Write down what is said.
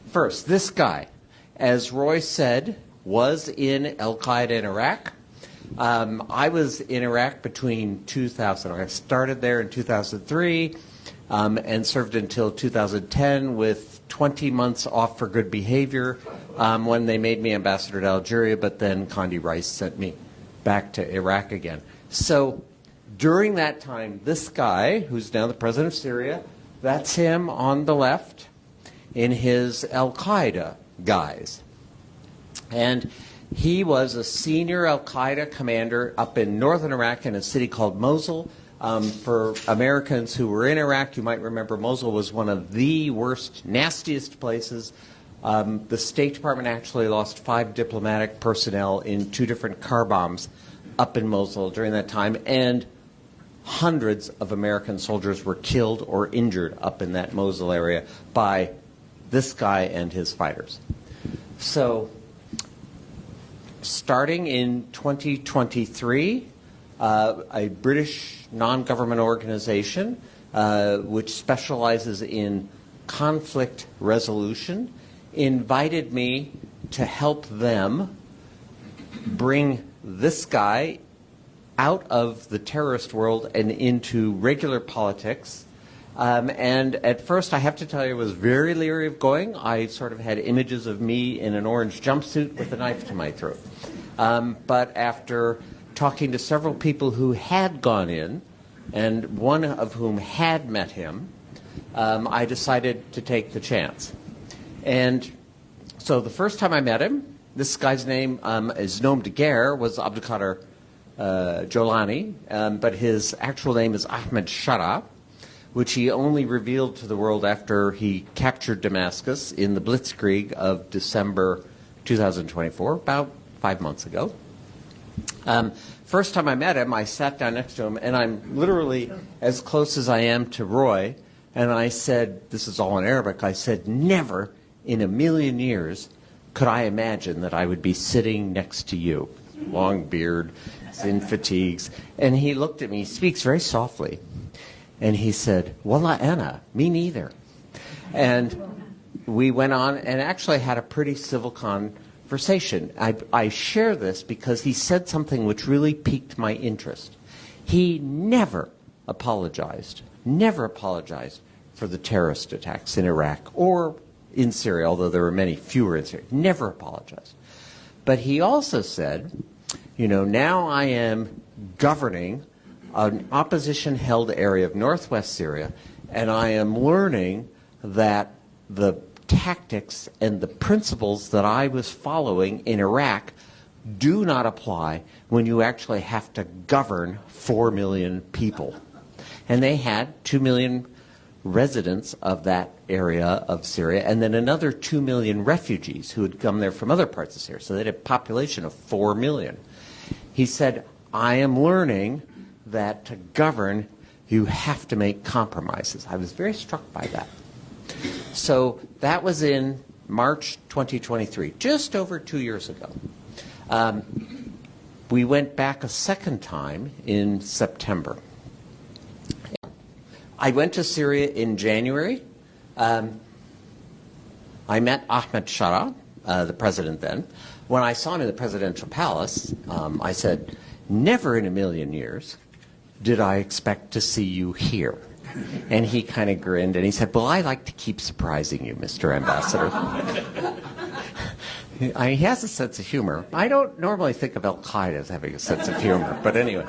First, this guy, as Roy said, was in Al-Qaeda in Iraq. I was in Iraq between 2000. I started there in 2003 and served until 2010 with 20 months off for good behavior when they made me ambassador to Algeria, but then Condi Rice sent me back to Iraq again. So during that time, this guy, who's now the president of Syria, that's him on the left in his Al-Qaeda guise. And he was a senior Al-Qaeda commander up in northern Iraq in a city called Mosul. For Americans who were in Iraq, you might remember Mosul was one of the worst, nastiest places. The State Department actually lost 5 diplomatic personnel in 2 different car bombs up in Mosul during that time, and hundreds of American soldiers were killed or injured up in that Mosul area by this guy and his fighters. So starting in 2023, a British non-government organization which specializes in conflict resolution invited me to help them bring this guy out of the terrorist world and into regular politics. And at first, I have to tell you, I was very leery of going. I sort of had images of me in an orange jumpsuit with a knife to my throat. But after talking to several people who had gone in, and one of whom had met him, I decided to take the chance. And so the first time I met him, this guy's name is nom de guerre, was Abdulkader Jolani, but his actual name is Ahmed Shara, which he only revealed to the world after he captured Damascus in the Blitzkrieg of December 2024, about 5 months ago. First time I met him, I sat down next to him, and I'm literally as close as I am to Roy, and I said, this is all in Arabic, I said, never in a million years could I imagine that I would be sitting next to you. Long beard, in fatigues. And he looked at me, he speaks very softly, and he said, Walla ana, me neither. And we went on and actually had a pretty civil conversation. I share this because he said something which really piqued my interest. He never apologized for the terrorist attacks in Iraq or in Syria, although there were many fewer in Syria. Never apologized. But he also said, you know, now I am governing an opposition-held area of northwest Syria, and I am learning that the tactics and the principles that I was following in Iraq do not apply when you actually have to govern 4 million people. And they had 2 million residents of that area of Syria, and then another 2 million refugees who had come there from other parts of Syria. So they had a population of 4 million. He said, I am learning that to govern, you have to make compromises. I was very struck by that. So that was in March 2023, just over 2 years ago. We went back a second time in September. I went to Syria in January. I met Ahmed Shara, the president then. When I saw him in the presidential palace, I said, never in a million years did I expect to see you here. And he kind of grinned and he said, well, I like to keep surprising you, Mr. Ambassador. He has a sense of humor. I don't normally think of Al-Qaeda as having a sense of humor, but anyway.